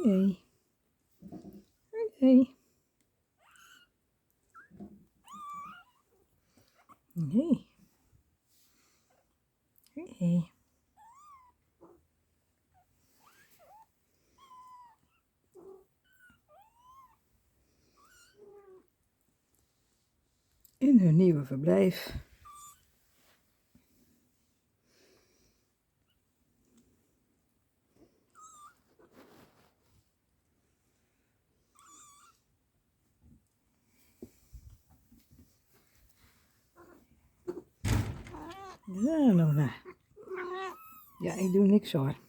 Hey. Hey. Hey. Hey. In hun nieuwe verblijf. Ja, Lola. Ja, ik doe niks hoor.